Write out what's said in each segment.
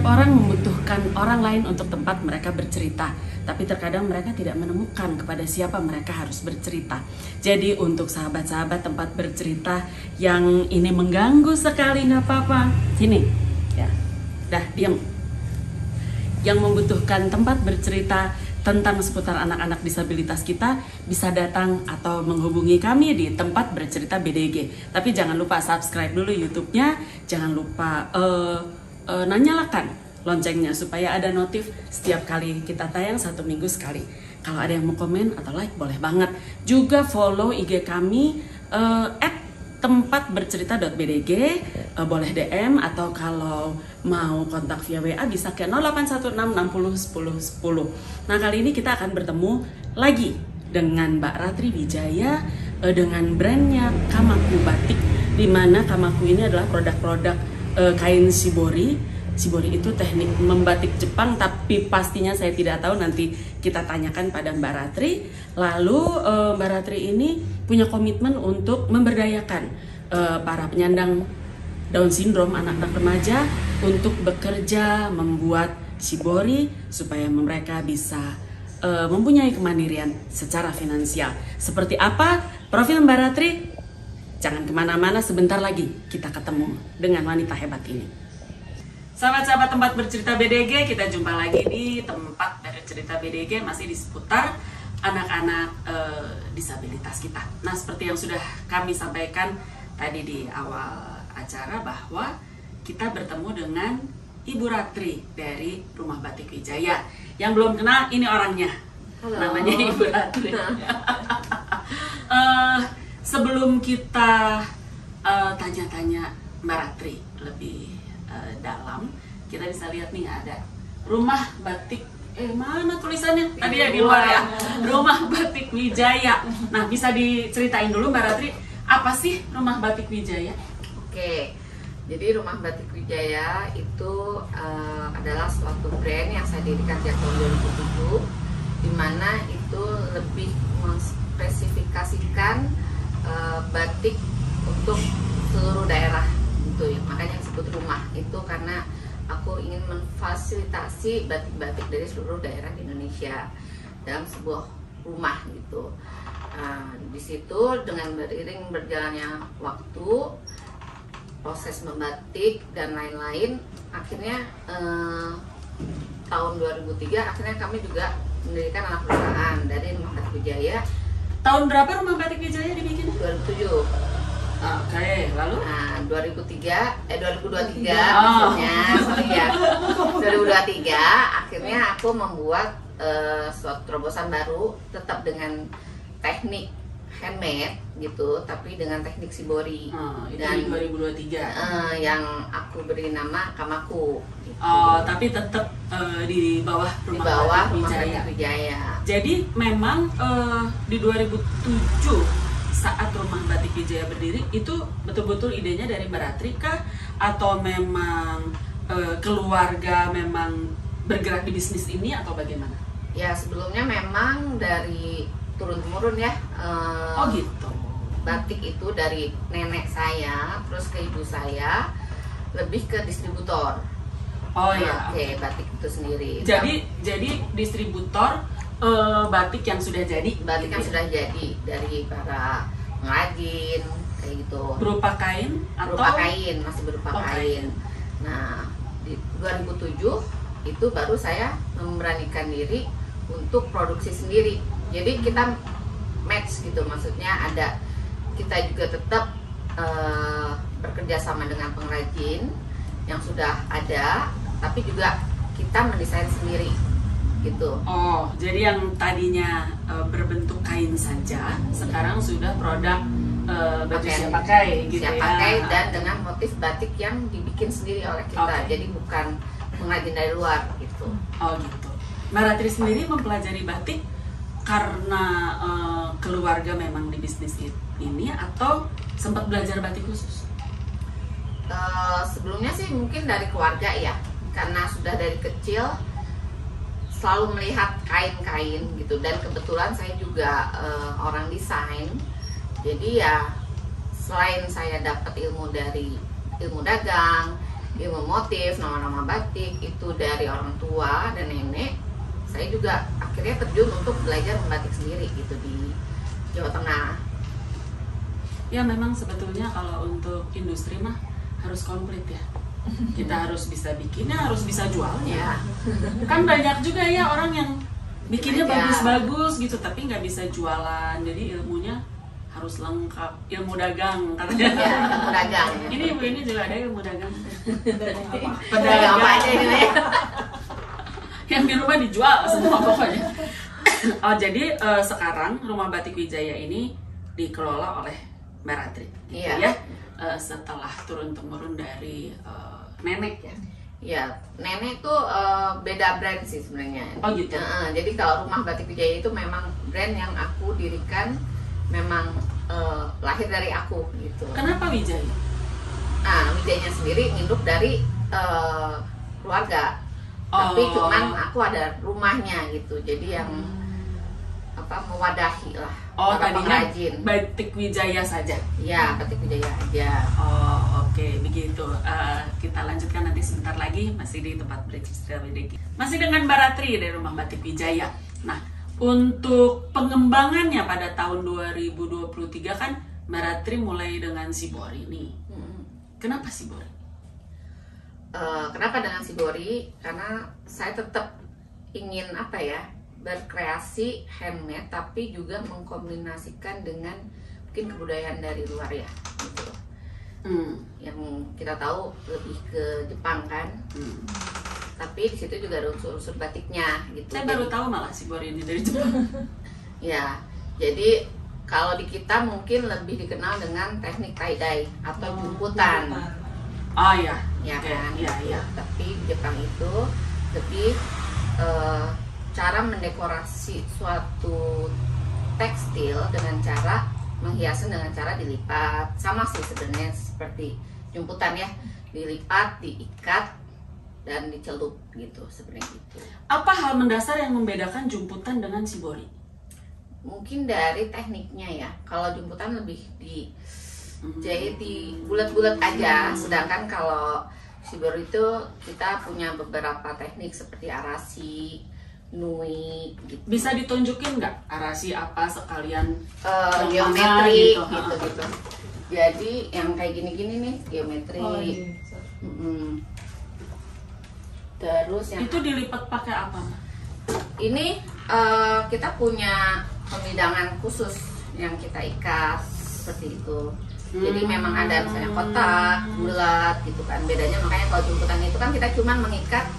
Setiap orang membutuhkan orang lain untuk tempat mereka bercerita, tapi terkadang mereka tidak menemukan kepada siapa mereka harus bercerita. Jadi untuk sahabat-sahabat tempat bercerita yang ini mengganggu sekali, nggak apa-apa. Sini, ya, dah diam. Yang membutuhkan tempat bercerita tentang seputar anak-anak disabilitas kita bisa datang atau menghubungi kami di tempat bercerita BDG. Tapi jangan lupa subscribe dulu YouTube-nya, jangan lupa nyalakan loncengnya supaya ada notif setiap kali kita tayang 1 minggu sekali. Kalau ada yang mau komen atau like boleh banget. Juga follow IG kami @tempatbercerita.bdg, boleh DM atau kalau mau kontak via WA bisa ke 0816601010. Nah, kali ini kita akan bertemu lagi dengan Mbak Ratri Wijaya dengan brandnya Kamaku Batik, di mana Kamaku ini adalah produk-produk kain shibori. Shibori itu teknik membatik Jepang, tapi pastinya saya tidak tahu, nanti kita tanyakan pada Mbak Ratri. Lalu Mbak Ratri ini punya komitmen untuk memberdayakan para penyandang Down syndrome, anak-anak remaja, untuk bekerja membuat shibori supaya mereka bisa mempunyai kemandirian secara finansial. Seperti apa profil Mbak Ratri? Jangan kemana-mana, sebentar lagi kita ketemu dengan wanita hebat ini. Sahabat-sahabat tempat bercerita BDG, kita jumpa lagi di tempat bercerita BDG, masih di seputar anak-anak disabilitas kita. Nah, seperti yang sudah kami sampaikan tadi di awal acara, bahwa kita bertemu dengan Ibu Ratri dari Rumah Batik Wijaya. Yang belum kenal, ini orangnya. Halo. Namanya Ibu Ratri. Sebelum kita tanya-tanya Mbak Ratri lebih dalam, kita bisa lihat nih ada Rumah Batik, mana tulisannya? Tadi ya di luar ya, Rumah Batik Wijaya. Nah, bisa diceritain dulu Mbak Ratri, apa sih Rumah Batik Wijaya? Oke, jadi Rumah Batik Wijaya itu adalah suatu brand yang saya dirikan sejak tahun 2007, di mana itu lebih menspesifikasikan batik untuk seluruh daerah gitu ya. Makanya disebut rumah itu karena aku ingin memfasilitasi batik-batik dari seluruh daerah di Indonesia dalam sebuah rumah gitu. Di situ dengan beriring berjalannya waktu, proses membatik dan lain-lain, akhirnya tahun 2003 akhirnya kami juga mendirikan anak perusahaan dari Rumah Batik Wijaya. Tahun berapa Rumah Batik Wijaya dibikin? 2007. Oke, lalu? Nah, 2023 maksudnya, sorry ya. 2023 akhirnya aku membuat suatu terobosan baru, tetap dengan teknik handmade gitu, tapi dengan teknik shibori. Itu dan di 2023. Yang aku beri nama Kamaku gitu. Tapi tetap di bawah Rumah Batik Wijaya. Wijaya. Jadi memang di 2007 saat Rumah Batik Wijaya berdiri, itu betul-betul idenya dari Mbak Ratri kah? Atau memang keluarga memang bergerak di bisnis ini atau bagaimana? Ya, sebelumnya memang dari turun-temurun ya. Oh gitu. Batik itu dari nenek saya, terus ke ibu saya, lebih ke distributor. Oh ya. Oke, batik itu sendiri. Jadi distributor batik yang sudah jadi. Batik gitu yang ya? sudah jadi dari para pengrajin kayak gitu. Berupa kain atau? Berupa kain, masih berupa kain. Nah, di 2007 itu baru saya memberanikan diri untuk produksi sendiri. Jadi kita match gitu, maksudnya ada, kita juga tetap bekerja sama dengan pengrajin yang sudah ada, tapi juga kita mendesain sendiri gitu. Oh, jadi yang tadinya berbentuk kain saja, sekarang sudah produk baju siap pakai gitu siap ya. pakai dan dengan motif batik yang dibikin sendiri oleh kita. Jadi bukan pengrajin dari luar gitu. Oh gitu. Mbak Ratri sendiri mempelajari batik karena keluarga memang di bisnis ini atau sempat belajar batik khusus? Sebelumnya sih mungkin dari keluarga ya, karena sudah dari kecil selalu melihat kain-kain gitu, dan kebetulan saya juga orang desain. Jadi ya selain saya dapat ilmu dari ilmu dagang, ilmu motif, nama-nama batik itu dari orang tua dan nenek, saya juga akhirnya terjun untuk belajar membatik sendiri gitu di Jawa Tengah. Ya memang sebetulnya kalau untuk industri mah harus komplit ya. Kita harus bisa bikinnya, harus bisa jualnya. Kan banyak juga ya orang yang bikinnya bagus-bagus gitu tapi nggak bisa jualan. Jadi ilmunya harus lengkap, ilmu dagang katanya. Ya, ilmu dagang. Ini ibu ini juga ada ilmu dagang. Pedagang apa aja ini? Yang di rumah dijual semua pokoknya. Oh jadi sekarang Rumah Batik Wijaya ini dikelola oleh Mbak Ratri, gitu ya. Setelah turun temurun dari nenek ya. Ya, nenek tuh beda brand sih sebenarnya. Oh gitu. Jadi kalau Rumah Batik Wijaya itu memang brand yang aku dirikan, memang lahir dari aku gitu. Kenapa Wijaya? Wijayanya sendiri nginduk dari keluarga. Tapi cuman aku ada rumahnya gitu. Jadi yang mewadahi lah. Tadinya pengrajin. Batik Wijaya saja. Ya, Batik Wijaya aja. Oke, begitu. Kita lanjutkan nanti sebentar lagi, masih di tempat Bridge Strawdeki. Masih dengan Mbak Ratri dari Rumah Batik Wijaya. Nah, untuk pengembangannya pada tahun 2023 kan Mbak Ratri mulai dengan Shibori nih. Kenapa Shibori? Kenapa dengan Shibori? Karena saya tetap ingin berkreasi handmade tapi juga mengkombinasikan dengan mungkin kebudayaan dari luar ya gitu. Yang kita tahu lebih ke Jepang kan. Tapi di situ juga ada unsur-unsur batiknya gitu. Saya baru tahu malah Shibori ini dari Jepang. Ya, jadi kalau di kita mungkin lebih dikenal dengan teknik tie-dye atau jumputan. Ya. Ya kan? Ya. Tapi di Jepang itu lebih cara mendekorasi suatu tekstil dengan cara menghiasnya dengan cara dilipat. Sama sih sebenarnya seperti jumputan ya, dilipat, diikat dan dicelup gitu sebenarnya gitu. Apa hal mendasar yang membedakan jumputan dengan Shibori? Mungkin dari tekniknya ya. Kalau jumputan lebih dijahit di bulat-bulat aja, sedangkan kalau Shibori itu kita punya beberapa teknik seperti arasi, nui gitu. Bisa ditunjukin nggak arasi apa sekalian geometri gitu. Jadi yang kayak gini-gini nih geometri. Terus yang itu dilipat pakai apa? Ini kita punya pemidangan khusus yang kita ikat seperti itu. Jadi memang ada misalnya kotak, bulat gitu kan. Bedanya makanya kalau jumputan itu kan kita cuma mengikat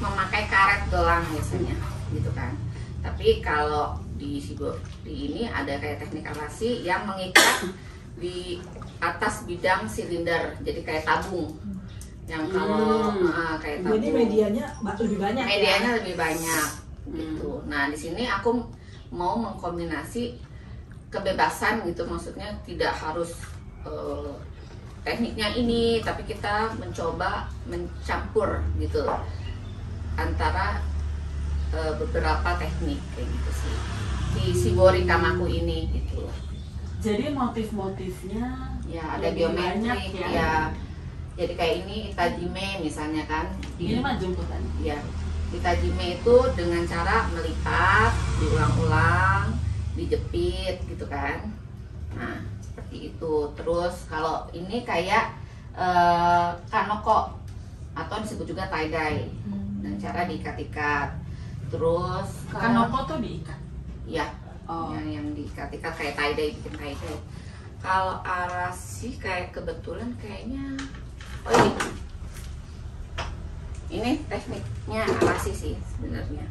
memakai karet gelang biasanya gitu kan. Tapi kalau di Shibori ini ada kayak teknik arasi yang mengikat di atas bidang silinder, jadi kayak tabung. Yang kalau kayak tabung. Jadi medianya lebih banyak. Medianya lebih banyak gitu. Nah, di sini aku mau mengkombinasi kebebasan gitu, maksudnya tidak harus tekniknya ini, tapi kita mencoba mencampur gitu antara beberapa teknik kayak gitu sih di Shibori Kamaku ini gitu. Jadi motif-motifnya ya ada geometri ya. Jadi kayak ini itajime misalnya kan. Ini mah jumputan. Ya, itajime itu dengan cara melipat, diulang-ulang, dijepit gitu kan. Nah, seperti itu. Terus kalau ini kayak kanoko atau disebut juga tie-dye. Dan cara diikat-ikat. Terus kanoko tuh diikat. Ya. Yang diikat-ikat kayak tie-dye, bikin tie-dye. Kalau arasi kayak kebetulan kayaknya ini tekniknya arasi sih sebenarnya.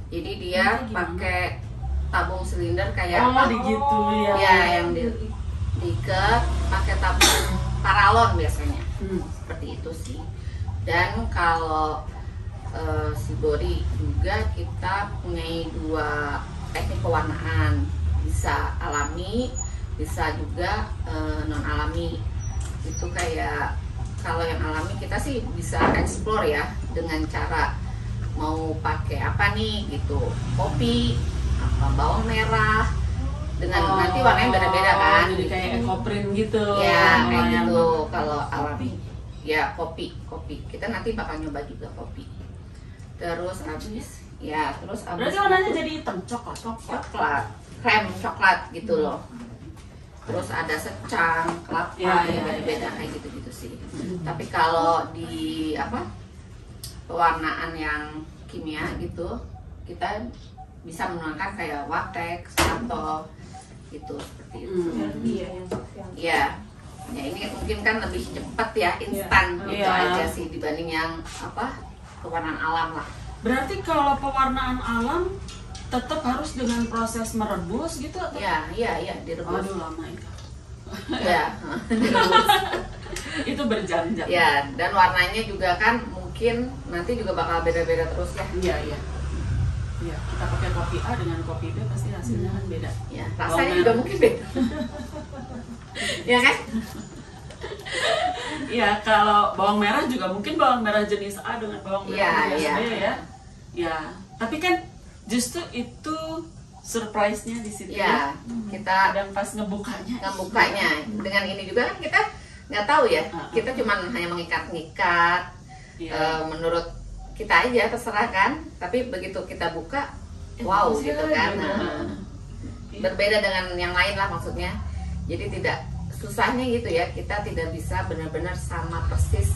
Jadi dia pakai tabung silinder kayak gitu ya. Ya, yang diikat pakai tabung paralon biasanya. Seperti itu sih. Dan kalau Shibori juga kita punya dua teknik pewarnaan, bisa alami, bisa juga non alami. Itu kayak kalau yang alami kita sih bisa explore ya dengan cara mau pakai apa nih gitu, kopi, apa bawang merah, dengan nanti warnanya beda-beda kan. Jadi kayak ekoprint gitu. Ya kayak gitu kalau alami. Ya kopi. Kita nanti bakal nyoba juga kopi. Terus habis Berarti warnanya jadi hitam, coklat, krem coklat gitu loh. Terus ada secang, kelapa, beda-beda kayak gitu-gitu sih. Tapi kalau di pewarnaan yang kimia gitu, kita bisa menggunakan kayak wax atau gitu seperti itu. Ya ini mungkin kan lebih cepat ya, instan gitu aja sih dibanding yang pewarnaan alam lah. Berarti kalau pewarnaan alam tetap harus dengan proses merebus gitu atau? Iya, direbus. Aduh, lama itu. Ya, direbus. Itu berjam-jam. Ya, dan warnanya juga kan mungkin nanti juga bakal beda-beda terus ya. Iya. Kita pakai kopi A dengan kopi B pasti hasilnya kan beda. Ya, rasanya juga mungkin beda. Ya kan? Iya, kalau bawang merah juga mungkin bawang merah jenis A dengan bawang merah jenis B ya. Ya, tapi kan justru itu surprise-nya di situ. Ya, kita kadang pas ngebukanya dengan ini juga kan kita nggak tahu ya. Kita cuma hanya mengikat-ngikat. Menurut kita aja terserah kan. Tapi begitu kita buka, wow gitu kan. Berbeda dengan yang lain lah maksudnya. Jadi tidak susahnya gitu ya. Kita tidak bisa benar-benar sama persis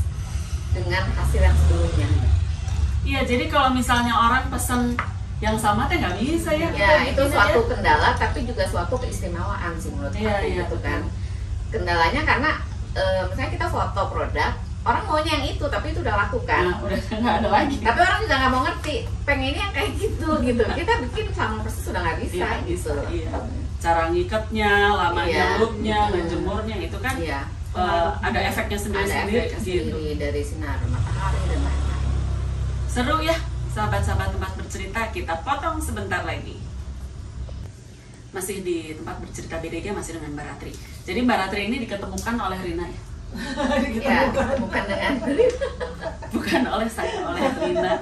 dengan hasil yang sebelumnya. Iya, jadi kalau misalnya orang pesen yang sama teh nggak bisa ya. Ya, itu suatu kendala tapi juga suatu keistimewaan sih menurut aku gitu kan. Kendalanya karena misalnya kita foto produk, orang maunya yang itu tapi itu udah laku kan. Udah nggak ada lagi. Tapi orang juga nggak mau ngerti, pengennya yang kayak gitu. Kita bikin sama persis sudah nggak bisa gitu. Iya. Cara ngikatnya, lamanya looknya, ngejemurnya itu kan ada efeknya sendiri-sendiri gitu. Dari sinar matahari dan lain-lain. Seru ya, sahabat-sahabat tempat bercerita. Kita potong sebentar lagi. Masih di tempat bercerita BDG, masih dengan Mbak Ratri. Jadi Mbak Ratri ini diketemukan oleh Rina ya? Bukan dengan bukan oleh saya, oleh Rina.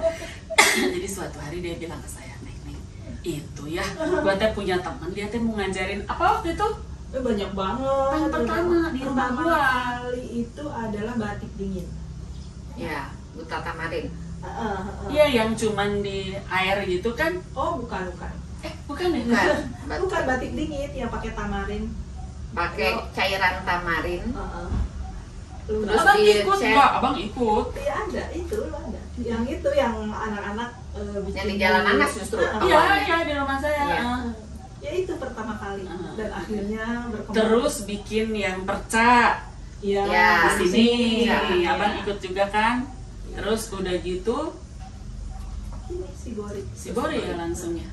Jadi suatu hari dia bilang ke saya, Neng, itu ya, gua teh punya teman, dia teh mau ngajarin apa waktu itu? Banyak banget. Yang pertama di rumah gua kali itu adalah batik dingin. Ya, buta tamarin. Iya, yang cuman di air gitu kan? Oh, bukan. Bukan ya? Bukan batik dingin yang pakai tamarin. Pakai cairan tamarin. Terus Abang ikut nggak? Abang ikut. Iya ada, itu ada. Yang itu yang anak-anak yang di Jalan Nanas justru. Iya, di rumah saya. Ya itu pertama kali dan akhirnya berkembang. Terus bikin yang perca. Iya. Di sini. Abang ikut juga kan? Terus udah gitu ini si Gori ya langsungnya.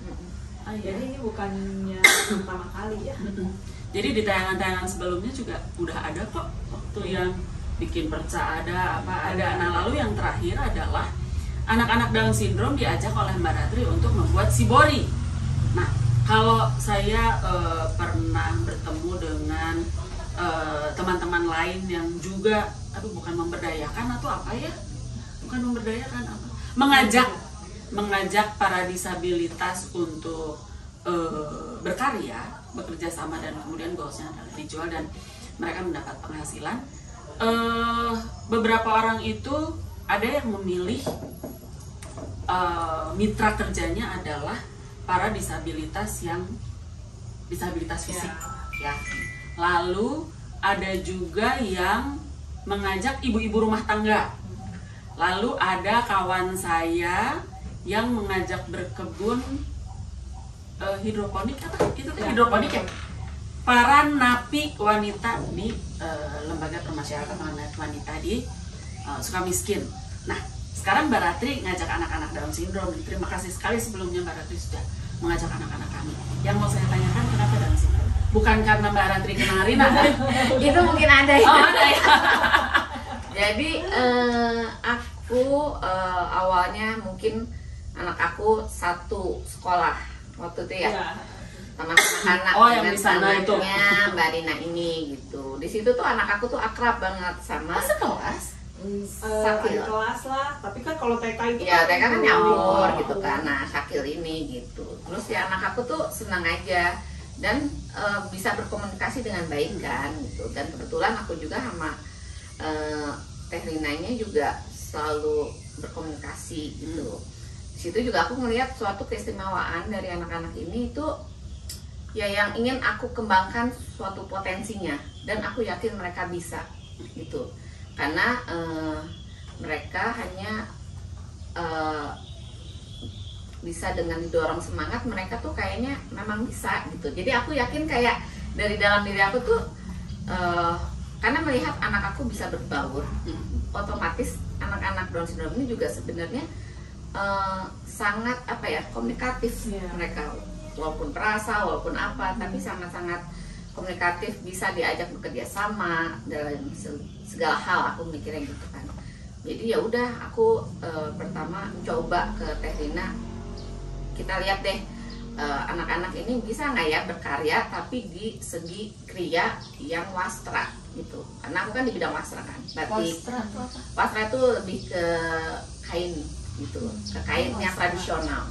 Jadi ini bukannya pertama kali ya. Jadi di tayangan-tayangan sebelumnya juga udah ada kok waktu yang bikin perca ada. Nah lalu yang terakhir adalah anak-anak Down syndrome diajak oleh Mbak Ratri untuk membuat shibori. Nah kalau saya pernah bertemu dengan teman-teman lain yang juga bukan memberdayakan atau apa ya, bukan memberdayakan apa, mengajak para disabilitas untuk berkarya, bekerja sama, dan kemudian goalsnya adalah dijual dan mereka mendapat penghasilan. Beberapa orang itu ada yang memilih mitra kerjanya adalah para disabilitas fisik ya. Lalu ada juga yang mengajak ibu-ibu rumah tangga. Lalu ada kawan saya yang mengajak berkebun hidroponik hidroponik ya, para napi wanita di lembaga permasyarakatan wanita di Sukamiskin. Nah sekarang Mbak Ratri ngajak anak-anak Down syndrome. Terima kasih sekali sebelumnya Mbak Ratri sudah mengajak anak-anak kami. Yang mau saya tanyakan, kenapa Down syndrome? Bukan karena Mbak Ratri kenal Rina kan? Itu mungkin ada ya. Ada ya. Jadi aku awalnya mungkin anak aku satu sekolah waktu itu ya, teman-teman anak yang di sana itu Mbak Rina ini gitu. Di situ tuh anak aku tuh akrab banget sama sekelas. Sakil kelas lah, tapi kan kalau TK itu ya TK kan nyampur gitu kan. Nah Sakil ini gitu. Terus ya anak aku tuh senang aja dan bisa berkomunikasi dengan baik kan gitu. Dan kebetulan aku juga sama Teh Rinanya juga selalu berkomunikasi gitu. Di situ juga aku melihat suatu keistimewaan dari anak-anak ini itu ya yang ingin aku kembangkan suatu potensinya, dan aku yakin mereka bisa gitu. Karena mereka hanya bisa dengan didorong semangat, mereka tuh kayaknya memang bisa gitu. Jadi aku yakin kayak dari dalam diri aku tuh karena melihat anak aku bisa berbaur, otomatis anak-anak Down syndrome ini juga sebenarnya sangat apa ya, komunikatif. Mereka walaupun perasa, walaupun apa, tapi sangat-sangat komunikatif, bisa diajak bekerja sama dalam segala hal. Aku mikirnya gitu kan. Jadi ya udah, aku pertama coba ke Teh Rina, kita lihat deh anak-anak ini bisa nggak ya berkarya tapi di segi kriya yang wastra gitu. Karena aku kan di bidang wastra kan, batik. Wastra itu lebih ke kain gitu, ke kain yang tradisional.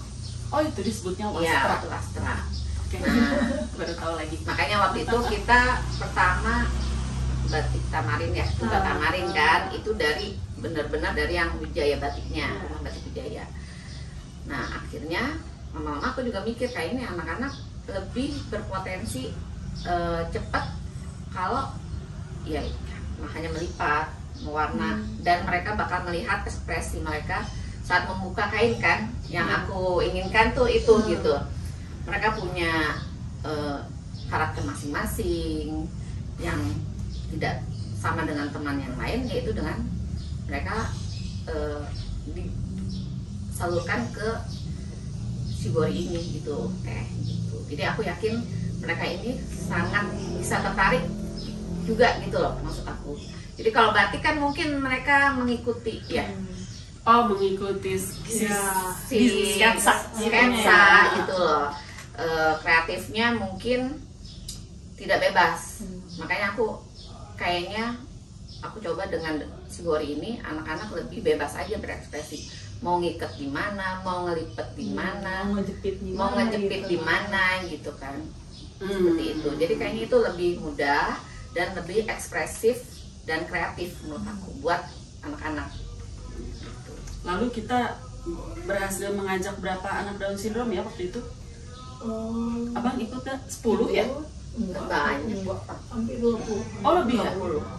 Oh, itu disebutnya wastra. Iya, itu wastra. Oke. Nah, Baru tahu lagi. makanya waktu itu kita pertama batik Tamarin ya, Tunggal Tamarin kan, itu dari benar-benar dari yang Wijaya batiknya, rumah batik Wijaya. Nah, akhirnya mama-mama aku juga mikir kayak ini anak-anak lebih berpotensi cepat kalau ya hanya melipat, mewarna, dan mereka bakal melihat ekspresi mereka saat membuka kain kan, yang aku inginkan tuh itu gitu. Mereka punya karakter masing-masing yang tidak sama dengan teman yang lain, yaitu dengan mereka disalurkan ke Shibori ini gitu, gitu. Jadi aku yakin mereka ini sangat bisa tertarik juga gitu loh, maksud aku. Jadi kalau batik kan mungkin mereka mengikuti ya. Oh, mengikuti si sketsa gitu loh. Kreatifnya mungkin tidak bebas. Makanya aku kayaknya aku coba dengan Shibori ini, anak-anak lebih bebas aja berekspresi. Mau ngiket di mana, mau ngelipet di mana, mau ngejepit di mana gitu kan. Seperti itu. Jadi kayaknya itu lebih mudah dan lebih ekspresif dan kreatif menurut aku buat anak-anak. Lalu kita berhasil mengajak berapa anak Down syndrome ya waktu itu? Abang ikut gak? 10 ya? Banyak. Hampir 20. Oh, lebih ya?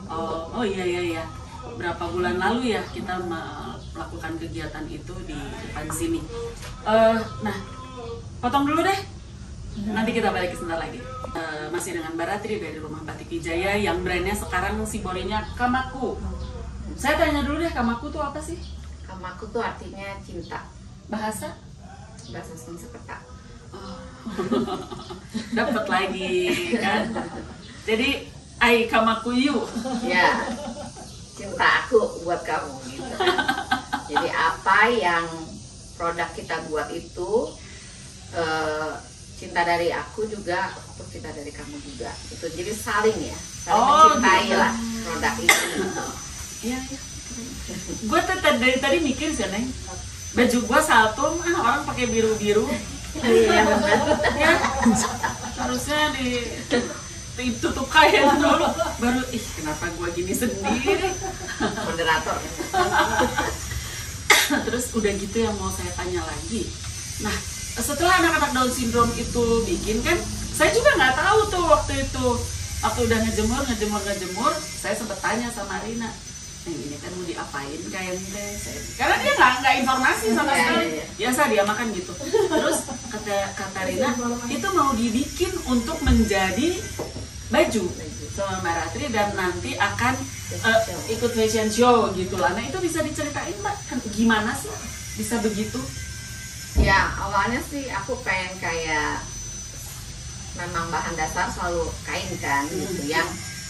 Oh iya. Berapa bulan lalu ya kita melakukan kegiatan itu di depan sini. Nah, potong dulu deh. Nanti kita balik ke sebentar lagi. Masih dengan Mbak Ratri dari Rumah Batik Wijaya yang brandnya sekarang Shiborinya Kamaku. Saya tanya dulu deh, Kamaku tuh apa sih? Kamaku tuh artinya cinta. Bahasa Sanskerta. Dapat lagi kan? Jadi ai Kamaku you. Ya, cinta aku buat kamu gitu. Jadi apa yang produk kita buat itu cinta dari aku juga untuk cinta dari kamu juga. Itu jadi saling ya, saling mencintai gitu lah produk ini. Iya. Gue dari tadi mikir sih, Neng. Baju gue saltum, orang pakai biru-biru. Iya benar. Ya, harusnya ditutup kain dulu. Baru, kenapa gue gini sendiri? Moderator. Terus udah gitu yang mau saya tanya lagi. Nah, setelah anak-anak Down syndrome itu bikin kan, saya juga nggak tahu tuh waktu itu. Waktu udah ngejemur, saya sempet tanya sama Rina, ini kan mau diapain kain teh? Karena dia nggak informasi sama sekali. Biasa dia makan gitu. Terus kata Rina, itu mau dibikin untuk menjadi baju sama Mbak Ratri dan nanti akan ikut fashion show gitu lah. Nah, itu bisa diceritain Mbak, gimana sih bisa begitu? Ya, awalnya sih aku pengen kayak memang bahan dasar selalu kain kan gitu, yang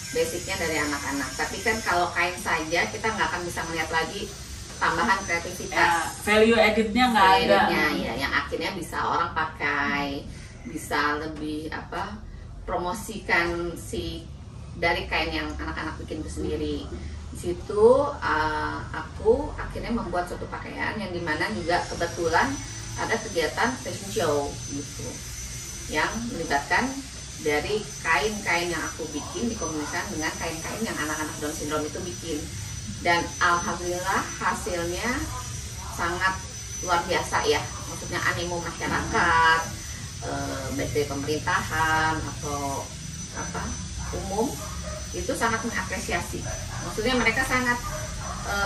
basicnya dari anak-anak. Tapi kan kalau kain saja kita nggak akan bisa melihat lagi tambahan kreativitas. Value added-nya nggak ada. Ya, yang akhirnya bisa orang pakai, bisa lebih promosikan si dari kain yang anak-anak bikin itu sendiri. Di situ aku akhirnya membuat suatu pakaian yang dimana juga kebetulan ada kegiatan fashion show gitu, yang melibatkan dari kain-kain yang aku bikin dikombinasikan dengan kain-kain yang anak-anak Down syndrome itu bikin. dan alhamdulillah hasilnya sangat luar biasa ya, maksudnya animo masyarakat, baik dari pemerintahan atau apa umum itu sangat mengapresiasi. Maksudnya mereka sangat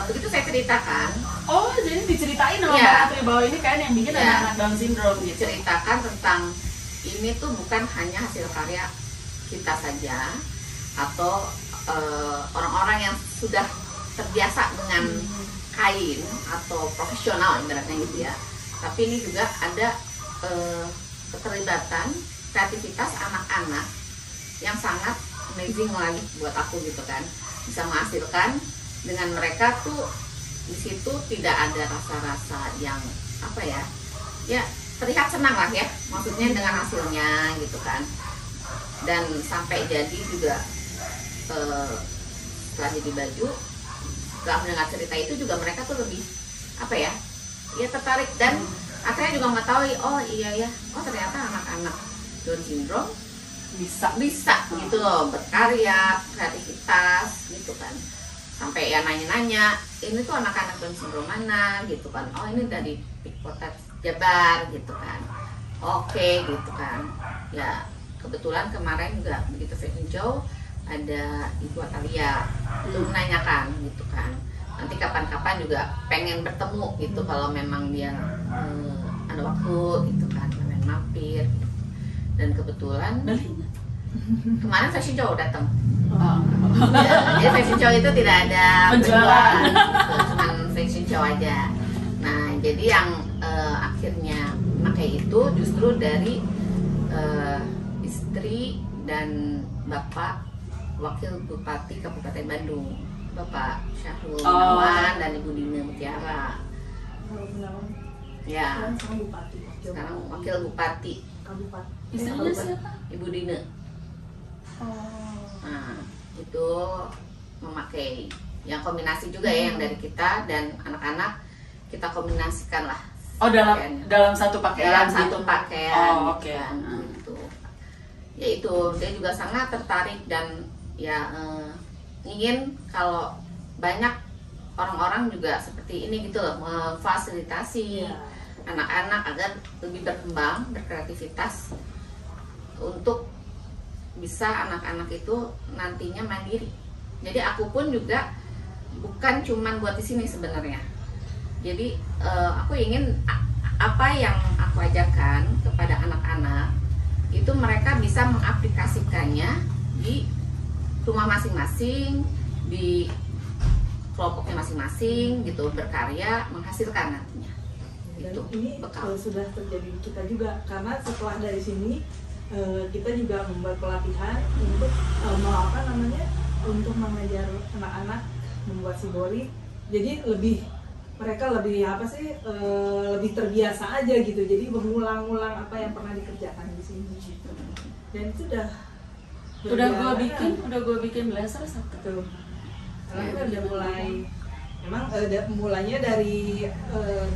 begitu saya ceritakan. Oh, jadi diceritain sama Ya. Mbak Ratri bahwa ini kan yang bikin Ya. anak-anak Down syndrome gitu. Diceritakan tentang ini tuh bukan hanya hasil karya kita saja atau orang-orang yang sudah terbiasa dengan kain atau profesional ibaratnya gitu ya, tapi ini juga ada keterlibatan kreativitas anak-anak yang sangat amazing lagi buat aku gitu kan, bisa menghasilkan dengan mereka tuh di situ tidak ada rasa-rasa yang apa ya, ya terlihat senang lah ya, maksudnya dengan hasilnya gitu kan, dan sampai jadi juga setelah jadi baju, setelah mendengar cerita itu juga mereka tuh lebih apa ya, ya tertarik dan akhirnya juga mengetahui oh iya ya, oh ternyata anak-anak Down syndrome bisa gitu loh, berkarya, kreativitas gitu kan, sampai ya nanya-nanya ini tuh anak-anak Down syndrome mana gitu kan, oh ini dari Pikpotat Jabar gitu kan, oke gitu kan ya. Kebetulan kemarin juga begitu fashion show ada Ibu Atalia itu menanyakan gitu kan, nanti kapan-kapan juga pengen bertemu gitu kalau memang dia ada waktu gitu kan, pengen mampir gitu. Dan kebetulan kemarin fashion show datang. Ya, jadi fashion show itu tidak ada penjualan gitu, cuman fashion show aja. Nah jadi yang akhirnya pakai itu justru dari istri dan Bapak Wakil Bupati Kabupaten Bandung, Bapak Syahrul Gunawan dan Ibu Dina Mutiara. Ya, Sekarang bupati. sekarang Wakil Bupati Kabupaten. Istrinya siapa? Ibu Dina. Oh. Nah, itu memakai yang kombinasi juga ya, yang dari kita dan anak-anak kita kombinasikan lah. Oh, dalam pakaiannya. satu pakaian. Dalam gitu? satu pakaian. Oh, oke. Kan, gitu. Ya itu dia juga sangat tertarik dan ya ingin kalau banyak orang-orang juga seperti ini gitu loh, memfasilitasi Iya. anak-anak agar lebih berkembang, berkreativitas untuk bisa anak-anak itu nantinya mandiri. Jadi aku pun juga bukan cuman buat di sini sebenarnya. Jadi aku ingin apa yang aku ajarkan kepada anak-anak itu mereka bisa mengaplikasikannya di rumah masing-masing, di kelompoknya masing-masing gitu, berkarya, menghasilkan nantinya. Dan Itu ini bekal. sudah terjadi di kita juga, karena setelah dari sini kita juga membuat pelatihan untuk apa namanya, untuk mengajar anak-anak membuat shibori. Jadi mereka lebih apa sih, lebih terbiasa aja gitu, jadi mengulang-ulang apa yang pernah dikerjakan di sini gitu. Dan itu Udah gue bikin blazer satu. Betul. Karena kita udah mulai, memang mulainya dari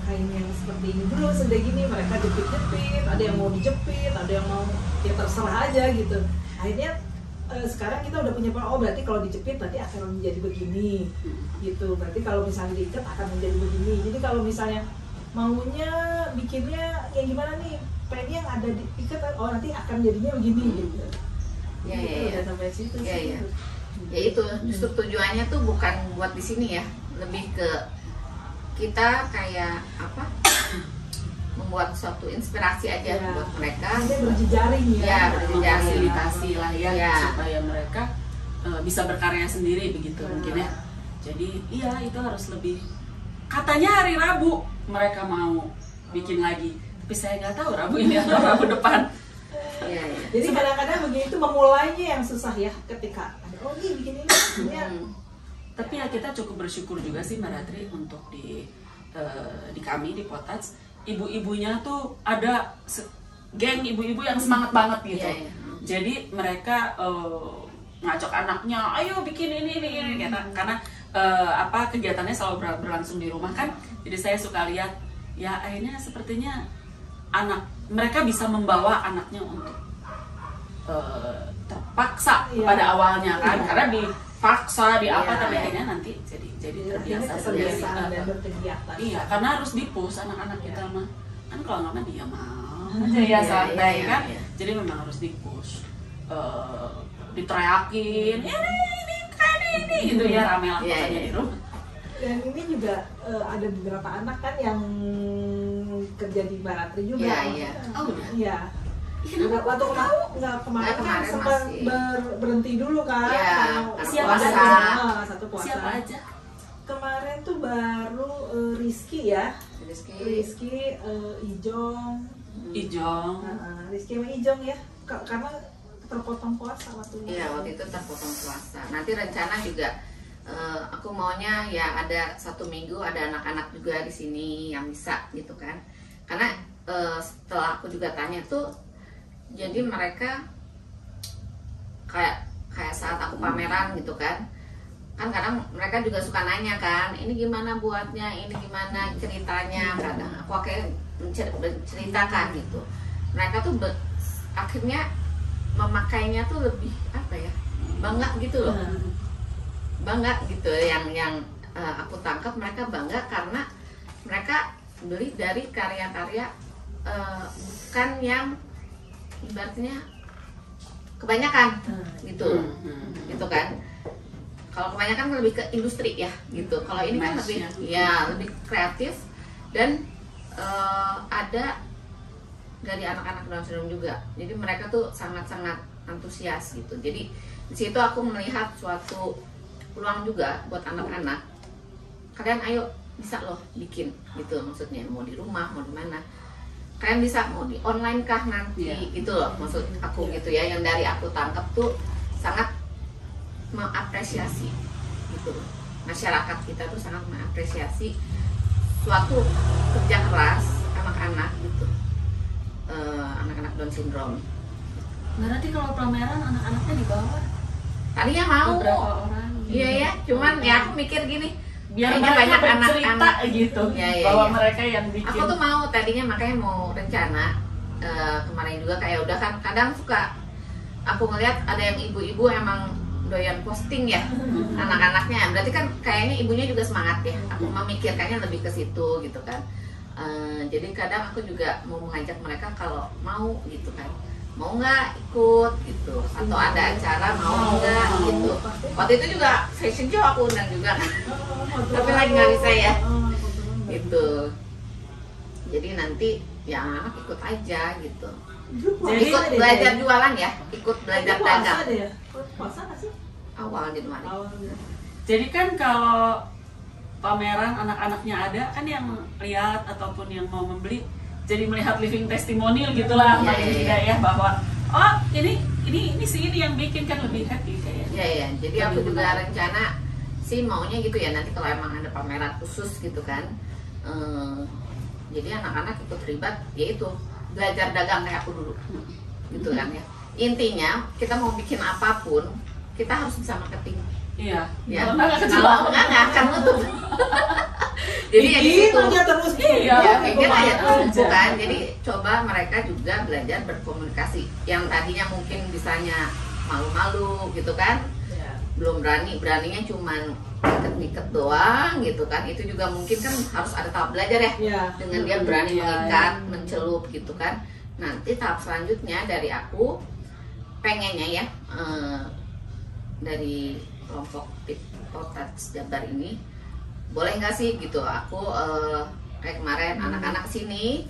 kain yang seperti ini dulu, sudah gini mereka jepit-jepit, ada yang mau dijepit, ada yang mau ya terserah aja gitu. Akhirnya sekarang kita udah punya oh berarti kalau dijepit berarti akan menjadi begini gitu, berarti kalau misalnya diikat akan menjadi begini. Jadi kalau misalnya maunya bikinnya kayak gimana nih, pengen yang ada diikat, oh nanti akan jadinya begini gitu. Ya, Gitu, ya, ya. udah sampai situ Ya, sih. ya. Ya itu justru tujuannya tuh bukan buat di sini ya, lebih ke kita kayak apa, membuat suatu inspirasi aja Ya. buat mereka. Nanti berjejaring ya. Ya, berjejaring. Memfasilitasi lah ya, Ya. supaya mereka bisa berkarya sendiri begitu mungkin ya. Nah. Jadi iya itu harus lebih. Katanya hari Rabu mereka mau bikin lagi, tapi saya nggak tahu Rabu ini atau Rabu depan. Ya, ya. Jadi kadang-kadang begitu memulainya yang susah ya, ketika oh ini bikin ini ya. Tapi ya kita cukup bersyukur juga sih Mbak Ratri untuk di kami di Potats, ibu-ibunya tuh ada geng ibu-ibu yang semangat banget gitu. Iya, iya. Jadi mereka ngajak anaknya, ayo bikin ini karena apa kegiatannya selalu berlangsung di rumah kan. Jadi saya suka lihat ya akhirnya sepertinya mereka bisa membawa anaknya untuk terpaksa Iya. pada awalnya kan, Iya. karena di dipaksa di apa Iya. tapi akhirnya nanti jadi terbiasa sendiri. kebiasaan dan berkegiatan. Iya, karena harus di-push anak-anak kita mah. Kan kalau nggak mah dia mau aja ya santai iya, kan. iya. Jadi memang harus di-push. Diteriakin, ini kan ini gitu ya, rame lah Iya, pokoknya iya. di rumah. Dan ini juga ada beberapa anak kan yang kerja di Baratri juga. Iya, iya. Oh, udah. Iya. Kenapa Waktu kemarin Nggak, kan kemarin sempat masih. berhenti dulu kan. Iya, karena karena Siapa puasa. aja? Satu puasa. Siapa aja? Kemarin tuh baru Rizky ya. Rizky, Ijong. Ijong. Rizky sama Ijong ya. Karena terpotong puasa waktu itu. Iya, waktu itu terpotong puasa. Nanti rencana juga aku maunya ya ada 1 minggu ada anak-anak juga di sini yang bisa gitu kan. Karena setelah aku juga tanya tuh, jadi mereka kayak saat aku pameran gitu kan kadang mereka juga suka nanya kan, ini gimana buatnya, ini gimana ceritanya, kadang aku akhirnya menceritakan gitu. Mereka tuh akhirnya memakainya tuh lebih apa ya, bangga gitu loh, bangga gitu. Yang aku tangkap mereka bangga karena mereka beli dari karya-karya bukan yang ibaratnya kebanyakan gitu, gitu kan. Kalau kebanyakan kan lebih ke industri ya gitu. Kalau ini kan lebih ya lebih kreatif dan ada dari anak-anak Down syndrome juga. Jadi mereka tuh sangat-sangat antusias gitu. Jadi di situ aku melihat suatu peluang juga buat anak-anak. Kalian ayo bisa loh bikin gitu, maksudnya mau di rumah mau di mana. Kalian bisa mau di online kah nanti gitu loh maksud aku gitu ya. Yang dari aku tangkap tuh sangat mengapresiasi gitu. Masyarakat kita tuh sangat mengapresiasi suatu kerja keras anak-anak gitu, anak-anak Down syndrome. Berarti kalau pameran anak-anaknya di bawah Tadinya mau beberapa orang. iya ya, cuman ya aku mikir gini, Biar kayaknya mereka banyak bercerita anak-anak gitu Iya, iya, bahwa iya. mereka yang bikin. Aku tuh mau tadinya makanya mau rencana kemarin juga kayak udah kan kadang suka aku ngeliat ada yang ibu-ibu emang doyan posting ya anak-anaknya, berarti kan kayaknya ibunya juga semangat ya. Aku memikirkannya lebih ke situ gitu kan. Jadi kadang aku juga mau mengajak mereka kalau mau gitu kan, mau nggak ikut gitu, atau ada acara mau nggak gitu. Waktu itu juga fashion show aku undang juga kan, tapi lagi nggak bisa ya gitu. Jadi nanti ya anak ikut aja gitu. Jadi Ikut belajar jualan ya, ikut belajar dagang. Puasa nggak sih? Awal Januari. Awalnya. Jadi kan kalau pameran anak-anaknya ada kan yang lihat ataupun yang mau membeli jadi melihat living testimonial gitulah Iya, paling iya, tidak ya, bahwa oh ini si ini yang bikin kan lebih happy kayaknya. Iya ya, jadi aku juga rencana sih maunya gitu ya, nanti kalau emang ada pameran khusus gitu kan, jadi anak-anak ikut terlibat, yaitu belajar dagang kayak aku dulu gitu kan ya. Intinya kita mau bikin apapun kita harus bisa marketing. Iya. Ya, Kalau nggak kalau enggak nggak akan nutup. Jadi ya di situ aja terus. Iya, ya pikir aja terus aja. bukan. Jadi coba mereka juga belajar berkomunikasi. Yang tadinya mungkin bisanya malu-malu gitu kan, Ya. belum beraninya cuman ngiket-ngiket doang gitu kan. Itu juga mungkin kan harus ada tahap belajar ya. Ya. Dengan dia berani Iya, mengikat, iya. mencelup gitu kan. Nanti tahap selanjutnya dari aku pengennya ya, dari kelompok Touch Jabar ini boleh nggak sih gitu aku kayak kemarin anak-anak sini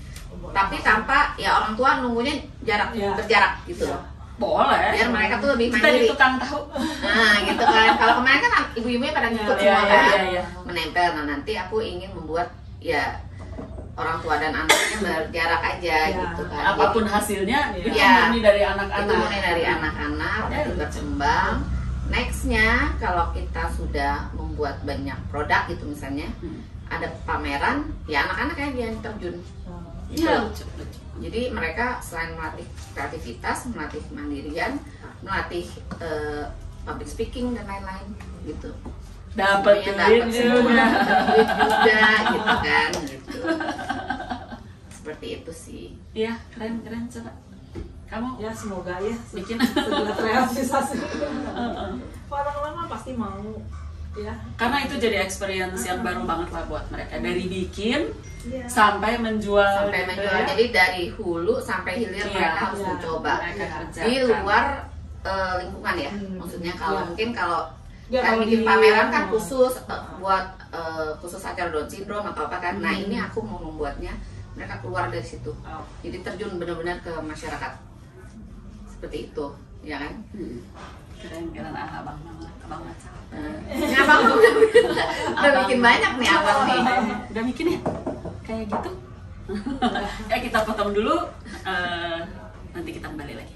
tapi tanpa ya orang tua nunggunya Ya. berjarak gitu loh, boleh. biar mereka tuh lebih kita di mandiri. tukang tahu. Nah gitu kan, kalau kemarin kan ibu-ibunya pada ngikut Iya, semua iya, kan, iya, iya. menempel. Nah nanti aku ingin membuat ya orang tua dan anaknya berjarak aja Ya. gitu kan. Apapun hasilnya itu Iya. murni dari Itu anak-anak. mulai dari anak-anak nanti berkembang. Nextnya kalau kita sudah membuat banyak produk gitu misalnya, ada pameran, ya anak-anak aja yang terjun. Gitu. Iya. Jadi mereka selain melatih kreativitas, melatih kemandirian, melatih public speaking dan lain-lain gitu. Dapat Pokoknya duit dapat semua, juga. dapat duit juga gitu kan gitu. Seperti itu sih. Iya, keren coba. Kamu Ya semoga ya bikin segera terrealisasi. Orang-orang pasti mau ya. karena itu jadi experience yang baru banget lah buat mereka, dari bikin Iya. sampai menjual Sampai gitu menjual, ya. jadi dari hulu sampai hilir Iya. mereka harus Iya. mencoba Mereka Iya. kerjakan. di luar lingkungan ya. Hmm. Maksudnya kalau Iya. mungkin kalau Ya, kan kalau bikin di- pameran kan khusus buat khusus acara Down syndrome atau apa kan. Nah, Hmm. ini aku mau membuatnya mereka keluar dari situ. Oh. Jadi terjun benar-benar ke masyarakat. Seperti itu, ya kan? Keren abang Maca. Ini abang udah bikin banyak nih abang nih. Udah bikin ya? Kayak gitu. Kita potong dulu. Nanti kita kembali lagi.